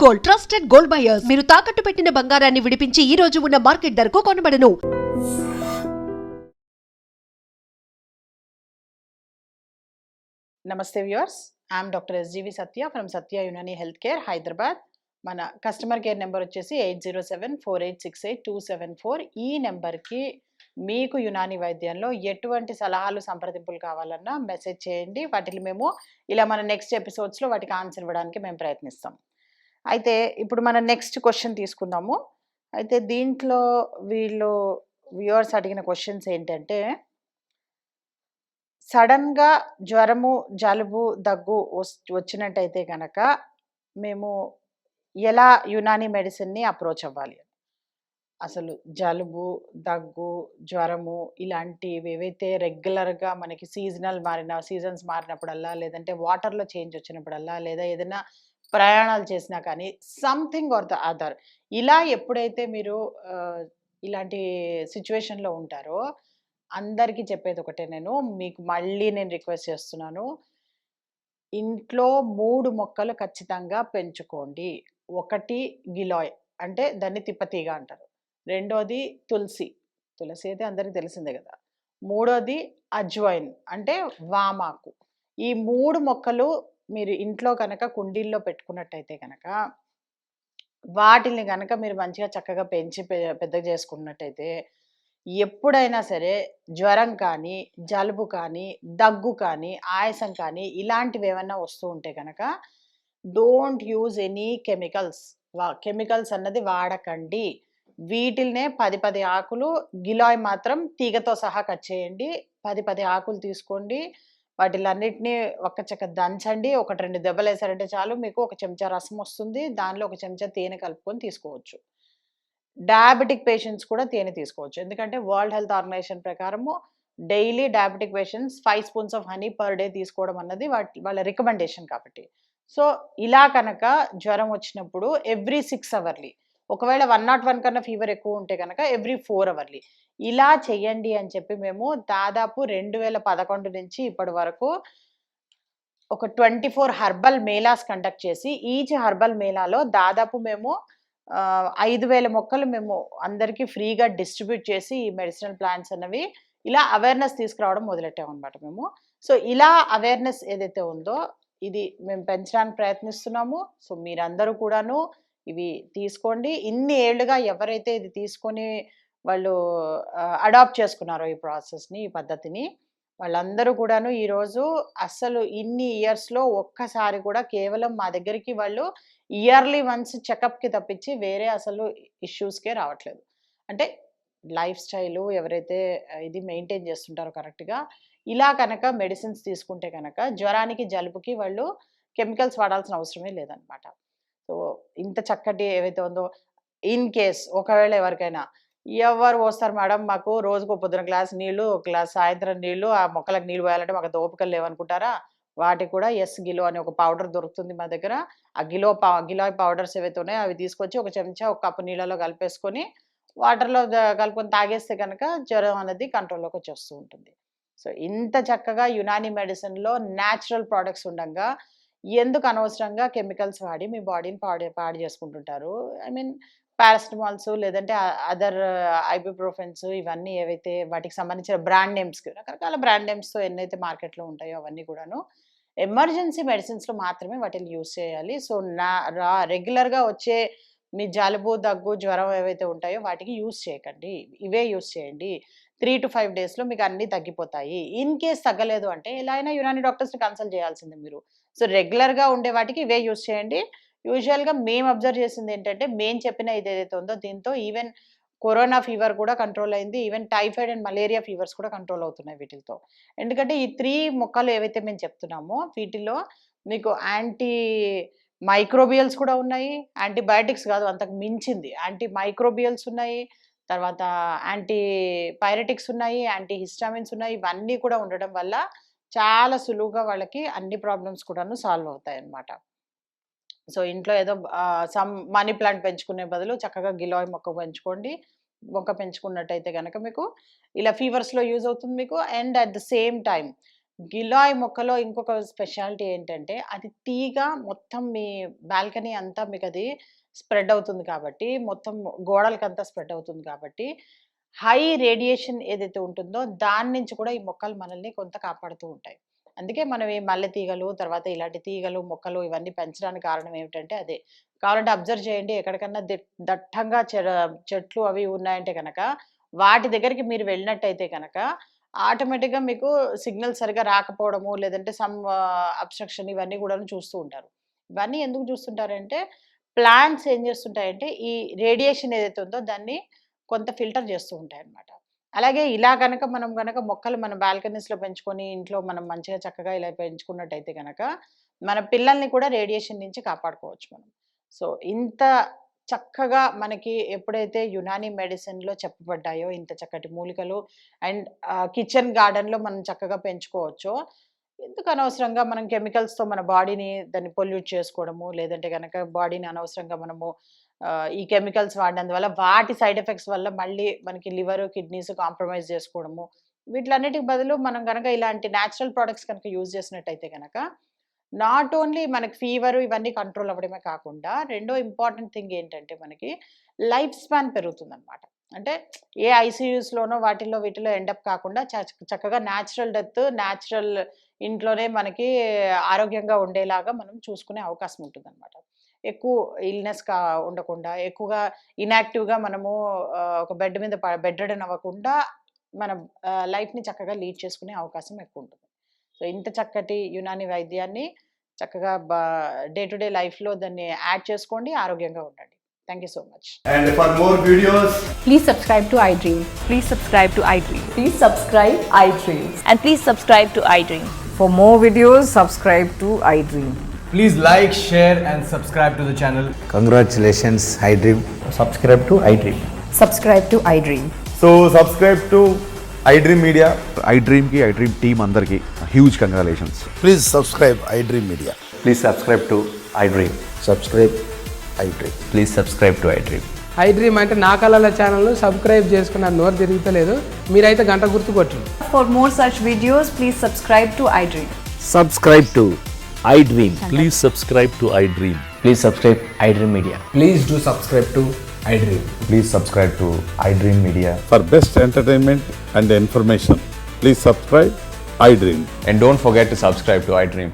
Gold, trusted gold buyers. మీరు తాకట్టు పెట్టిన బంగారాన్ని విడిపించి ఈ రోజు ఉన్న మార్కెట్ ధరకు కొనబడను. నమస్తే viewers, I'm doctor SGV Satya from Satya Unani health care Hyderabad. మన కస్టమర్ కేర్ నెంబర్ వచ్చేసి 8074868274. ఈ నెంబర్కి మీకు యునాని వైద్యంలో ఎటువంటి సలహాలు సంప్రదింపులు కావాలన్నా మెసేజ్ చేయండి. వాటిని మేము ఇలా మన నెక్స్ట్ ఎపిసోడ్స్లో వాటికి ఆన్సర్ ఇవ్వడానికి మేము ప్రయత్నిస్తాం. అయితే ఇప్పుడు మన నెక్స్ట్ క్వశ్చన్ తీసుకుందాము. అయితే దీంట్లో వీళ్ళు వ్యూవర్స్ అడిగిన క్వశ్చన్స్ ఏంటంటే, సడన్గా జ్వరము, జలుబు, దగ్గు వచ్చినట్టయితే కనుక మేము ఎలా యునాని మెడిసిన్ని అప్రోచ్ అవ్వాలి? అసలు జలుబు, దగ్గు, జ్వరము ఇలాంటివి ఏవైతే రెగ్యులర్గా మనకి సీజన్స్ మారినప్పుడల్లా, లేదంటే వాటర్లో చేంజ్ వచ్చినప్పుడల్లా, లేదా ఏదైనా ప్రయాణాలు చేసినా కానీ సంథింగ్ ఆర్ ద అదర్, ఇలా ఎప్పుడైతే మీరు ఇలాంటి సిచ్యువేషన్లో ఉంటారో అందరికీ చెప్పేది ఒకటే, మీకు మళ్ళీ రిక్వెస్ట్ చేస్తున్నాను, ఇంట్లో 3 మొక్కలు ఖచ్చితంగా పెంచుకోండి. ఒకటి గిలాయ్, అంటే దాన్ని తిప్పతీగ అంటారు. రెండోది తులసి అయితే అందరికీ తెలిసిందే కదా. మూడోది అజ్వైన్, అంటే వామాకు. ఈ 3 మొక్కలు మీరు ఇంట్లో కనుక కుండీల్లో పెట్టుకున్నట్టయితే కనుక, వాటిని కనుక మీరు మంచిగా చక్కగా పెంచి పెద్దగా చేసుకున్నట్టయితే, ఎప్పుడైనా సరే జ్వరం కానీ, జలుబు కానీ, దగ్గు కానీ, ఆయాసం కానీ ఇలాంటివి ఏమన్నా వస్తూ ఉంటే కనుక డోంట్ యూజ్ ఎనీ కెమికల్స్ అన్నది వాడకండి. వీటిల్నే 10 ఆకులు, గిలాయ్ మాత్రం తీగతో సహా కట్ చేయండి. 10 ఆకులు తీసుకోండి, వాటిలన్నిటినీ ఒక్క దంచండి. 1-2 దెబ్బలు వేసారంటే చాలు, మీకు 1 చెంచా రసం వస్తుంది. దానిలో 1 చెంచా తేనె కలుపుకొని తీసుకోవచ్చు. డయాబెటిక్ పేషెంట్స్ కూడా తేనె తీసుకోవచ్చు. ఎందుకంటే వరల్డ్ హెల్త్ ఆర్గనైజేషన్ ప్రకారము daily diabetic patients 5 spoons of honey per day తీసుకోవడం అన్నది వాళ్ళ రికమెండేషన్ కాబట్టి. సో ఇలా కనుక జ్వరం వచ్చినప్పుడు ఎవ్రీ 6 అవర్లీ, ఒకవేళ 101 కన్నా ఫీవర్ ఎక్కువ ఉంటే కనుక ఎవ్రీ 4 అవర్లీ ఇలా చెయ్యండి అని చెప్పి మేము దాదాపు 2011 నుంచి ఇప్పటి వరకు ఒక 24 హర్బల్ మేళాస్ కండక్ట్ చేసి, ఈచ్ హర్బల్ మేళాలో దాదాపు మేము 5,000 మొక్కలు మేము అందరికీ ఫ్రీగా డిస్ట్రిబ్యూట్ చేసి ఈ మెడిసినల్ ప్లాంట్స్ అన్నవి ఇలా అవేర్నెస్ తీసుకురావడం మొదలెట్టామన్నమాట మేము. సో ఇలా అవేర్నెస్ ఏదైతే ఉందో ఇది మేము పెంచడానికి ప్రయత్నిస్తున్నాము. సో మీరందరూ కూడాను ఇవి తీసుకోండి. ఇన్ని ఏళ్లుగా ఎవరైతే ఇది తీసుకొని వాళ్ళు అడాప్ట్ చేసుకున్నారో ఈ ప్రాసెస్ని, ఈ పద్ధతిని, వాళ్ళందరూ కూడాను ఈరోజు అస్సలు ఇన్ని ఇయర్స్లో ఒక్కసారి కూడా కేవలం మా దగ్గరికి వాళ్ళు ఇయర్లీ వన్స్ చెకప్కి తప్పించి వేరే అసలు ఇష్యూస్కే రావట్లేదు. అంటే లైఫ్ స్టైలు ఎవరైతే ఇది మెయింటైన్ చేస్తుంటారో కరెక్ట్గా, ఇలా కనుక మెడిసిన్స్ తీసుకుంటే కనుక జ్వరానికి, జలుబుకి వాళ్ళు కెమికల్స్ వాడాల్సిన అవసరమే లేదనమాట. సో ఇంత చక్కటి ఏవైతే ఉందో, ఇన్ కేస్ ఒకవేళ ఎవరికైనా ఎవరు పోస్తారు మేడం, మాకు రోజుకు పొద్దున గ్లాస్ నీళ్లు, ఒక గ్లాస్ సాయంత్రం నీళ్లు, ఆ మొక్కలకు నీళ్ళు పోయాలంటే మాకు ఓపికలు లేవనుకుంటారా? వాటికి కూడా గిలో అనే ఒక పౌడర్ దొరుకుతుంది మా దగ్గర. ఆ గిలాయ్ పౌడర్స్ ఏవైతే ఉన్నాయో అవి తీసుకొచ్చి 1 చెంచా 1 కప్పు నీళ్ళలో కలిపేసుకొని వాటర్లో కలుపుకొని తాగేస్తే కనుక జ్వరం అనేది కంట్రోల్లోకి వచ్చేస్తూ ఉంటుంది. సో ఇంత చక్కగా యునాని మెడిసిన్లో న్యాచురల్ ప్రోడక్ట్స్ ఉండగా ఎందుకు అనవసరంగా కెమికల్స్ వాడి మీ బాడీని పాడు చేసుకుంటుంటారు? ఐ మీన్ పారాసిటమాల్స్, లేదంటే అదర్ ఐబుప్రోఫెన్స్, ఇవన్నీ ఏవైతే వాటికి సంబంధించిన బ్రాండ్ నేమ్స్కి, రకరకాల బ్రాండ్ నేమ్స్తో ఎన్నైతే మార్కెట్లో ఉంటాయో అవన్నీ కూడాను ఎమర్జెన్సీ మెడిసిన్స్లో మాత్రమే వాటిని యూజ్ చేయాలి. సో రెగ్యులర్గా వచ్చే మీ జలుబు, దగ్గు, జ్వరం ఏవైతే ఉంటాయో వాటికి యూజ్ చేయకండి. ఇవే యూజ్ చేయండి. 3 to 5 డేస్లో మీకు అన్నీ తగ్గిపోతాయి. ఇన్ కేస్ తగ్గలేదు అంటే ఎలా అయినా యునాని డాక్టర్స్ని కన్సల్ట్ చేయాల్సిందే మీరు. సో రెగ్యులర్గా ఉండే వాటికి ఇవే యూజ్ చేయండి. యూజువల్గా మేము అబ్జర్వ్ చేసింది ఏంటంటే, మేము చెప్పిన ఇది ఏదైతే ఉందో దీంతో ఈవెన్ కరోనా ఫీవర్ కూడా కంట్రోల్ అయింది. Even typhoid and malaria fevers కూడా కంట్రోల్ అవుతున్నాయి వీటితో. ఎందుకంటే ఈ 3 మొక్కలు ఏవైతే మేము చెప్తున్నామో వీటిలో మీకు యాంటీ మైక్రోబియల్స్ కూడా ఉన్నాయి. యాంటీబయాటిక్స్ కాదు, అంతకు మించింది యాంటీ మైక్రోబియల్స్ ఉన్నాయి, తర్వాత యాంటీ పైరెటిక్స్ ఉన్నాయి, యాంటీ హిస్టామిన్స్ ఉన్నాయి. ఇవన్నీ కూడా ఉండడం వల్ల చాలా సులువుగా వాళ్ళకి అన్ని ప్రాబ్లమ్స్ కూడాను సాల్వ్ అవుతాయి అన్నమాట. సో ఇంట్లో ఏదో సమ్ మనీ ప్లాంట్ పెంచుకునే బదులు చక్కగా గిలాయ్ మొక్క పెంచుకున్నట్టయితే కనుక మీకు ఇలా ఫీవర్స్లో యూజ్ అవుతుంది మీకు. And at the same time గిలాయ్ మొక్కలో ఇంకొక స్పెషాలిటీ ఏంటంటే, అది తీగ మొత్తం మీ బాల్కనీ అంతా మీకది స్ప్రెడ్ అవుతుంది కాబట్టి, మొత్తం గోడలకంతా స్ప్రెడ్ అవుతుంది కాబట్టి, హై రేడియేషన్ ఏదైతే ఉంటుందో, దాని నుంచి కూడా ఈ మొక్కలు మనల్ని కొంత కాపాడుతూ ఉంటాయి. అందుకే మనం ఈ మల్లె తీగలు, తర్వాత ఇలాంటి తీగలు, మొక్కలు ఇవన్నీ పెంచడానికి కారణం ఏమిటంటే అదే. కావాలంటే అబ్జర్వ్ చేయండి ఎక్కడికన్నా దట్టంగా చెట్లు అవి ఉన్నాయంటే గనక, వాటి దగ్గరికి మీరు వెళ్ళినట్టయితే గనక ఆటోమేటిక్‌గా మీకు సిగ్నల్ సరిగ్గా రాకపోవడము, లేదంటే అబ్‌స్ట్రక్షన్ ఇవన్నీ గూడాను చూస్తూ ఉంటారు. ఇవన్నీ ఎందుకు చూస్తుంటారంటే, ప్లాంట్స్ ఏం చేస్తుంటాయంటే, ఈ రేడియేషన్ ఏదైతే ఉందో దాన్ని కొంత ఫిల్టర్ చేస్తూ ఉంటాయన్నమాట. అలాగే ఇలా గనక మనం గనక మొక్కలు మన బాల్కనీస్‌లో పెంచుకొని, ఇంట్లో మనం మంచిగా చక్కగా ఇలా పెంచుకున్నట్టయితే గనక, మన పిల్లల్ని కూడా రేడియేషన్ నుంచి కాపాడుకోవచ్చు మనం. సో, ఇంత చక్కగా మనకి ఎప్పుడైతే యునానీ మెడిసిన్‌లో చెప్పబడ్డాయో, ఇంత చక్కటి మూలికలు అండ్ కిచెన్ గార్డెన్‌లో మనం చక్కగా పెంచుకోవచ్చో, ఎందుకు అనవసరంగా మనం కెమికల్స్‌తో మన బాడీని దాన్ని పొల్యూట్ చేసుకోవడము, లేదంటే గనక బాడీని అనవసరంగా మనము ఈ కెమికల్స్ వాడినందువల్ల వాటి సైడ్ ఎఫెక్ట్స్ వల్ల మళ్ళీ మనకి లివర్, కిడ్నీస్ కాంప్రమైజ్ చేసుకోవడము. వీటిలన్నిటికి బదులు మనం గనక ఇలాంటి నేచురల్ ప్రొడక్ట్స్ కనుక యూజ్ చేసినట్టయితే గనక, నాట్ ఓన్లీ మనకి ఫీవర్ ఇవన్నీ కంట్రోల్ అవ్వడమే కాకుండా, రెండో ఇంపార్టెంట్ థింగ్ ఏంటంటే మనకి లైఫ్ స్పాన్ పెరుగుతుందనమాట. అంటే ఏ ఐసీయూస్‌లోనో వాటిల్లో వీటిల్లో ఎండ్ అప్ కాకుండా చక్కగా నేచురల్ డెత్, నేచురల్ ఇంట్లోనే మనకి ఆరోగ్యంగా ఉండేలాగా మనం చూసుకునే అవకాశం ఉంటుందనమాట. ఎక్కువ ఇల్‌నెస్ ఉండకుండా, ఎక్కువగా ఇనాక్టివ్‌గా మనము ఒక బెడ్ మీద బెడ్ రిడెన్ అవ్వకుండా మన లైఫ్‌ని చక్కగా లీడ్ చేసుకునే అవకాశం ఎక్కువుంటుంది. సో, ఇంత చక్కటి యునానీ వైద్యాన్ని చక్కగా డే టు డే లైఫ్‌లో దాన్ని యాడ్ చేసుకోండి. ఆరోగ్యంగా ఉండండి. Thank you so much. And for more videos, Please subscribe to iDream. Please subscribe to iDream. Please subscribe iDream. And please subscribe to iDream. For more videos, subscribe to iDream. please like, share, and subscribe to the channel. Congratulations, iDream. subscribe to iDream. Subscribe to iDream. So subscribe to iDream Media. iDream team అందరికి huge congratulations. Please subscribe iDream Media. Please subscribe to iDream. Subscribe iDream. Please subscribe to iDream. iDream అంటే నా కళల ఛానల్ను subscribe చేసుకున్న నోరు తిరుగుతలేదు, మీరైతే గంట గుర్తు కొట్టండి. For more such videos, please subscribe to iDream. Subscribe to iDream. Please subscribe to iDream. Please subscribe iDream Media. Please do subscribe to iDream. Please subscribe to iDream Media. For best entertainment and information, please subscribe iDream. And don't forget to subscribe to iDream.